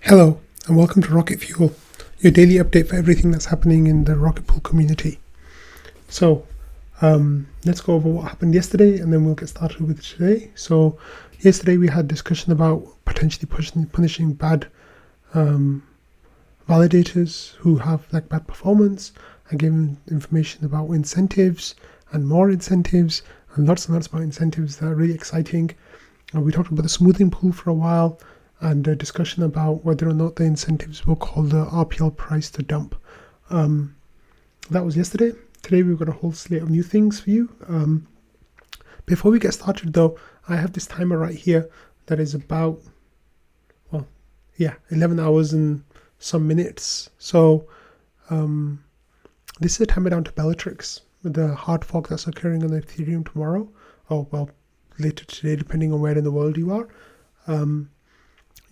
Hello, and welcome to Rocket Fuel, your daily update for everything that's happening in the Rocket Pool community. So, let's go over what happened yesterday, and then we'll get started with today. So, yesterday we had discussion about potentially punishing bad validators who have bad performance. I gave information about incentives and more incentives, and lots about incentives that are really exciting. We talked about the smoothing pool for a while, and a discussion about whether or not the incentives will call the RPL price to dump. That was yesterday. Today we've got a whole slate of new things for you. Before we get started though, I have this timer right here that is about, 11 hours and some minutes. So this is a timer down to Bellatrix with the hard fork that's occurring on Ethereum tomorrow, later today, depending on where in the world you are.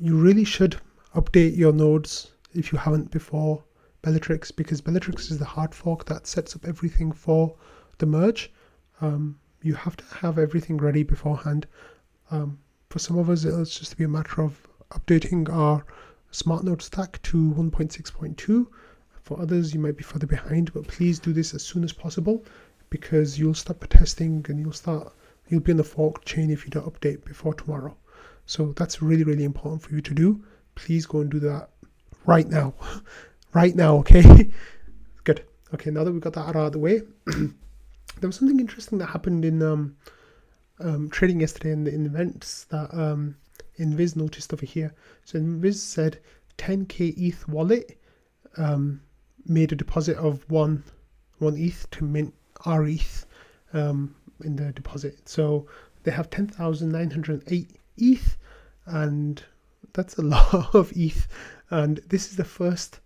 You really should update your nodes if you haven't before Bellatrix, because Bellatrix is the hard fork that sets up everything for the merge. You have to have everything ready beforehand. For some of us, it'll just be a matter of updating our smart node stack to 1.6.2. For others, you might be further behind, but please do this as soon as possible, because you'll start testing and you'll be in the fork chain if you don't update before tomorrow. So that's really, really important for you to do. Please go and do that right now. Right now, okay? Good. Okay, now that we've got that out of the way, there was something interesting that happened in trading yesterday in the events that Invis noticed over here. So Invis said 10k ETH wallet made a deposit of one ETH to mint RETH in the deposit. So they have 10,908 ETH, and that's a lot of ETH. And this is the first.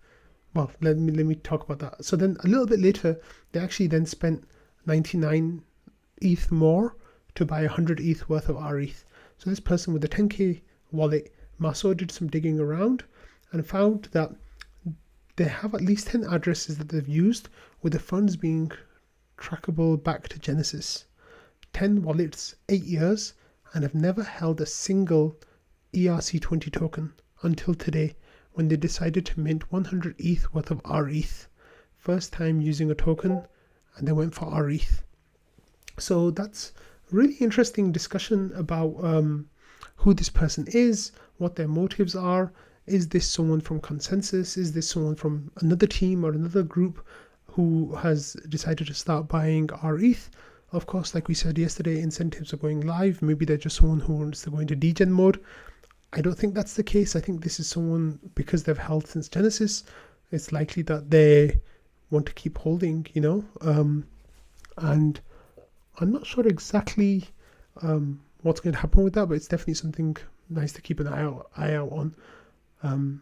Well, let me talk about that. So then a little bit later, they actually then spent 99 ETH more to buy 100 ETH worth of RETH. So this person with the 10k wallet, Marceau, did some digging around and found that they have at least 10 addresses that they've used with the funds being trackable back to Genesis. 10 wallets, 8 years, and have never held a single ERC20 token until today, when they decided to mint 100 ETH worth of RETH. First time using a token, and they went for RETH. So that's a really interesting discussion about who this person is, what their motives are. Is this someone from Consensys? Is this someone from another team or another group who has decided to start buying RETH? Of course, like we said yesterday, incentives are going live. Maybe they're just someone who wants to go into degen mode. I don't think that's the case. I think this is someone, because they've held since Genesis, it's likely that they want to keep holding, and I'm not sure exactly what's going to happen with that, but it's definitely something nice to keep an eye out on.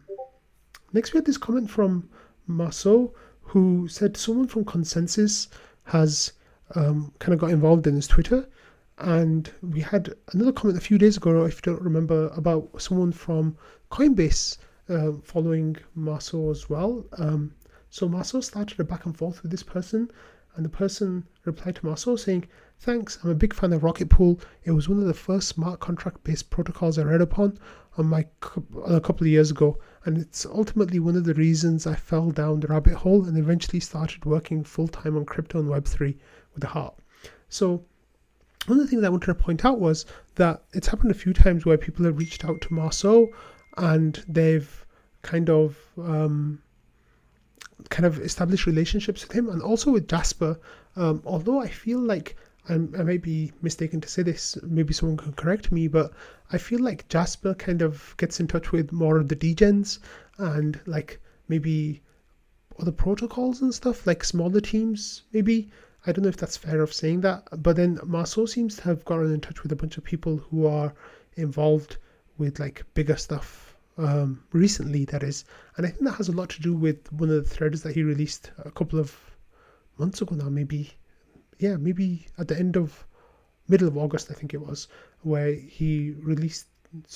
Next, we had this comment from Marceau, who said someone from Consensys has kind of got involved in his Twitter. And we had another comment a few days ago, if you don't remember, about someone from Coinbase following Marceau as well. So Marceau started a back and forth with this person, and the person replied to Marceau saying, "Thanks, I'm a big fan of Rocket Pool. It was one of the first smart contract-based protocols I read upon a couple of years ago, and it's ultimately one of the reasons I fell down the rabbit hole and eventually started working full-time on crypto and Web3 with a heart." So one of the things I wanted to point out was that it's happened a few times where people have reached out to Marceau and they've kind of established relationships with him, and also with Jasper. Although I feel like I might be mistaken to say this, maybe someone can correct me, but I feel like Jasper kind of gets in touch with more of the degens and maybe other protocols and stuff, like smaller teams maybe. I don't know if that's fair of saying that, but then Marceau seems to have gotten in touch with a bunch of people who are involved with bigger stuff recently, that is. And I think that has a lot to do with one of the threads that he released a couple of months ago now, maybe at the middle of August, I think it was, where he released,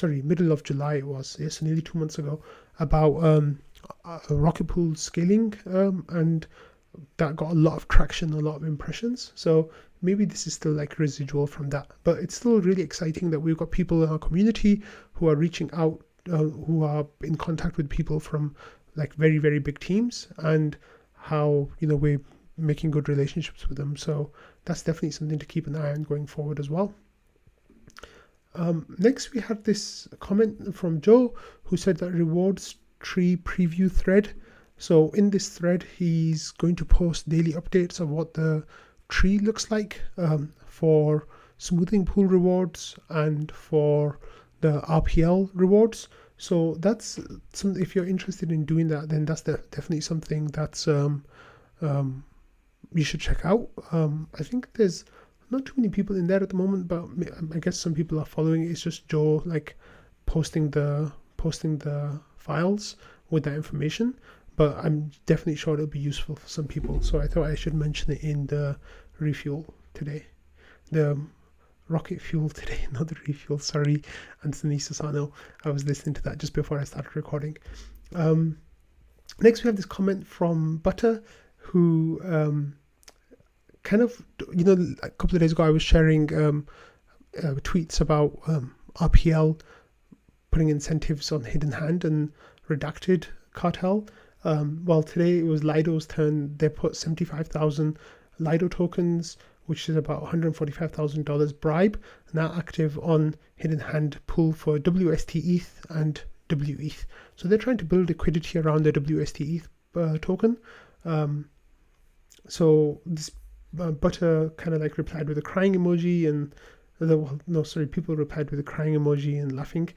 middle of July it was, yes, so nearly 2 months ago, about Rocket Pool scaling, and that got a lot of traction, a lot of impressions. So maybe this is still residual from that, but it's still really exciting that we've got people in our community who are reaching out who are in contact with people from like very, very big teams, and how, we're making good relationships with them. So that's definitely something to keep an eye on going forward as well. Next, we had this comment from Joe, who said that rewards tree preview thread. So in this thread, he's going to post daily updates of what the tree looks like for smoothing pool rewards and for the RPL rewards. So that's something, if you're interested in doing that, then that's definitely something that's you should check out. I think there's not too many people in there at the moment, but I guess some people are following it. It's just Joe like posting the files with that information, but I'm definitely sure it'll be useful for some people. So I thought I should mention it in the refuel today, the rocket fuel today, not the refuel. Sorry, Anthony Susano. I was listening to that just before I started recording. Next, we have this comment from Butter, who kind of, a couple of days ago, I was sharing tweets about RPL putting incentives on Hidden Hand and redacted cartel. Well, today it was Lido's turn. They put 75,000 Lido tokens, which is about $145,000 bribe, now active on Hidden Hand pool for WST ETH and WETH. So they're trying to build liquidity around the WST ETH token. So this Butter kind of like replied with a crying emoji, and people replied with a crying emoji and laughing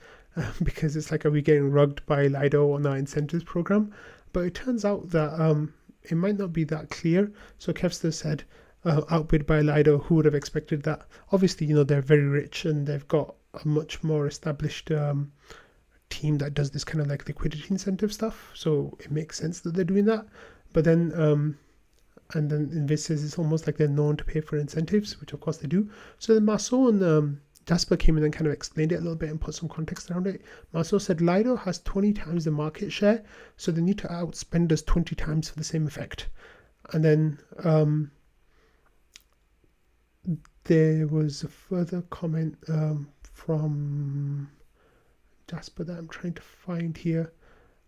because it's like, are we getting rugged by Lido on our incentives program? But it turns out that it might not be that clear. So Kevster said, outbid by Lido, who would have expected that? Obviously, they're very rich and they've got a much more established team that does this kind of like liquidity incentive stuff. So it makes sense that they're doing that. But then and then Invis says it's almost like they're known to pay for incentives, which of course they do. So then Marceau and Jasper came in and kind of explained it a little bit and put some context around it. Marceau said Lido has 20 times the market share, so they need to outspend us 20 times for the same effect. And then there was a further comment from Jasper that I'm trying to find here.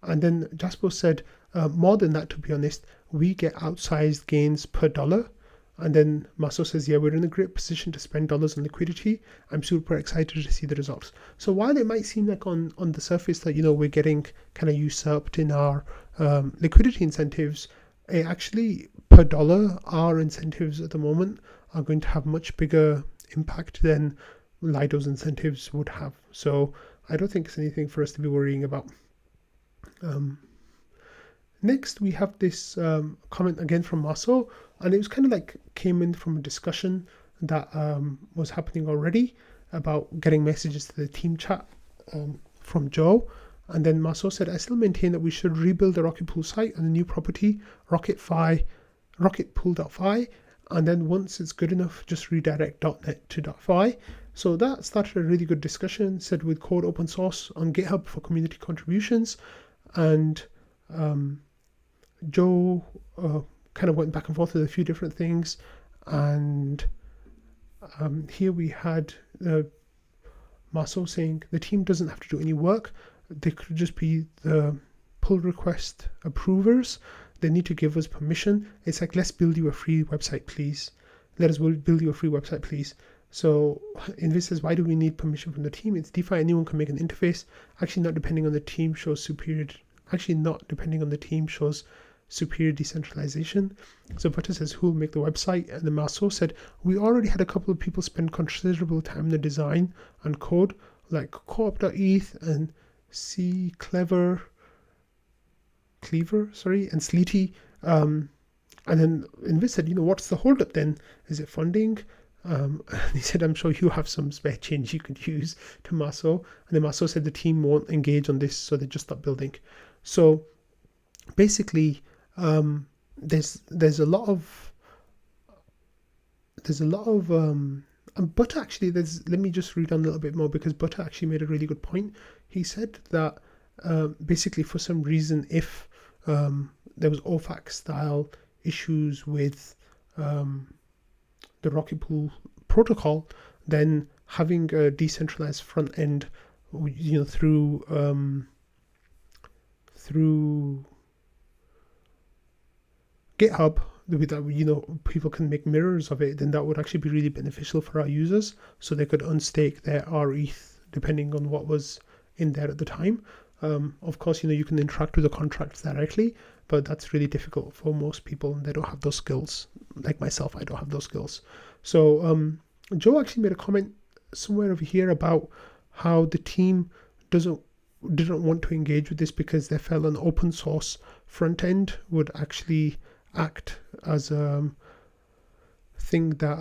And then Jasper said, more than that, to be honest, we get outsized gains per dollar. And then Marceau says, yeah, we're in a great position to spend dollars on liquidity. I'm super excited to see the results. So while it might seem like on the surface that, we're getting kind of usurped in our liquidity incentives, it actually, per dollar, our incentives at the moment are going to have much bigger impact than Lido's incentives would have. So I don't think it's anything for us to be worrying about. Next, we have this comment again from Marceau, and it was kind of like came in from a discussion that was happening already about getting messages to the team chat from Joe. And then Marceau said, I still maintain that we should rebuild the Rocket Pool site and the new property, rocketpool.fi, and then once it's good enough, just redirect .net to .fi. So that started a really good discussion, said with code open source on GitHub for community contributions. And Joe kind of went back and forth with a few different things. And here we had Marceau saying the team doesn't have to do any work. They could just be the pull request approvers. They need to give us permission. It's like, let's build you a free website, please. Let us build you a free website, please. So Invis says, why do we need permission from the team? It's DeFi, anyone can make an interface. Actually, not depending on the team shows superior decentralization. So Butter says, who will make the website? And then Marceau said, we already had a couple of people spend considerable time in the design and code, like co-op.eth and Clever, and Sleety. And then Invis said, what's the holdup then? Is it funding? And he said, I'm sure you have some spare change you could use, to Marceau. And then Marceau said the team won't engage on this, so they just stop building. So basically, there's a lot of Butter actually, let me just read on a little bit more, because Butter actually made a really good point. He said that basically for some reason, if there was OFAC style issues with the Rocket Pool protocol, then having a decentralized front end through GitHub, that people can make mirrors of it, then that would actually be really beneficial for our users, so they could unstake their RETH depending on what was in there at the time. Of course, you can interact with the contracts directly, but that's really difficult for most people, and they don't have those skills. Like myself, I don't have those skills. So Joe actually made a comment somewhere over here about how the team didn't want to engage with this because they felt an open source front end would actually act as a thing that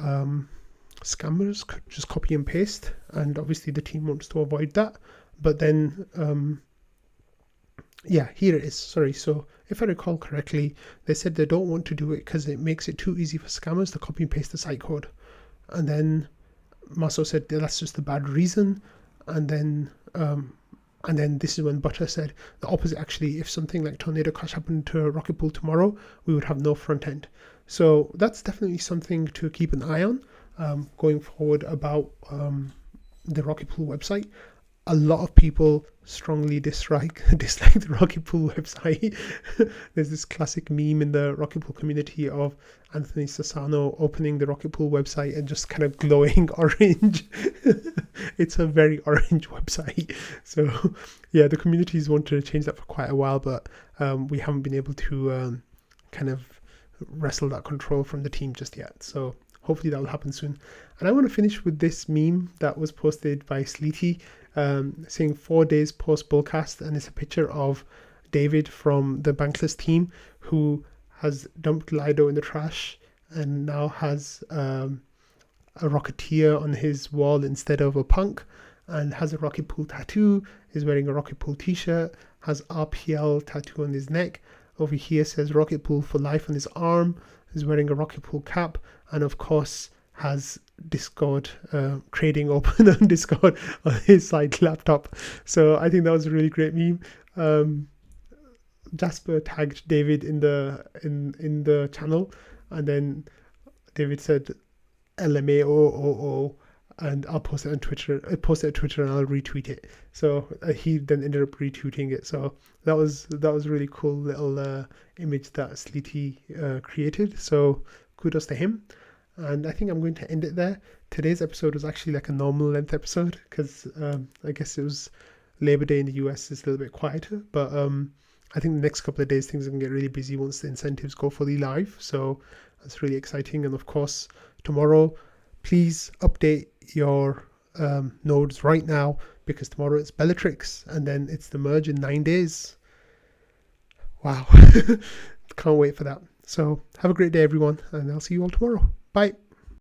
scammers could just copy and paste, and obviously the team wants to avoid that. But then here it is. Sorry. So if I recall correctly, they said they don't want to do it because it makes it too easy for scammers to copy and paste the site code. And then Marceau said that's just a bad reason. And then this is when Butter said the opposite. Actually, if something like Tornado Crash happened to Rocket Pool tomorrow, we would have no front end. So that's definitely something to keep an eye on going forward about the Rocket Pool website. A lot of people strongly dislike the Rocket Pool website. There's this classic meme in the Rocket Pool community of Anthony Sassano opening the Rocket Pool website and just kind of glowing orange. It's a very orange website. So yeah, the community's wanted to change that for quite a while, but we haven't been able to kind of wrestle that control from the team just yet. So hopefully that will happen soon. And I want to finish with this meme that was posted by Sleety, saying 4 days post bullcast, and it's a picture of David from the Bankless team who has dumped Lido in the trash and now has a Rocketeer on his wall instead of a punk, and has a Rocket Pool tattoo, is wearing a Rocket Pool t-shirt, has RPL tattoo on his neck. Over here says Rocket Pool for life on his arm, is wearing a Rocket Pool cap, and of course has Discord trading open on Discord on his side laptop. So I think that was a really great meme. Jasper tagged David in the channel, and then David said LMAO, and I'll post it on Twitter. I post it on Twitter and I'll retweet it. So he then ended up retweeting it. So that was a really cool little image that Sleety created. So kudos to him. And I think I'm going to end it there. Today's episode was actually like a normal length episode because I guess it was Labor Day in the US is a little bit quieter. But I think the next couple of days things are going to get really busy once the incentives go fully live. So that's really exciting. And of course, tomorrow, please update your nodes right now, because tomorrow it's Bellatrix and then it's the merge in 9 days. Wow. Can't wait for that. So have a great day, everyone, and I'll see you all tomorrow. Bye.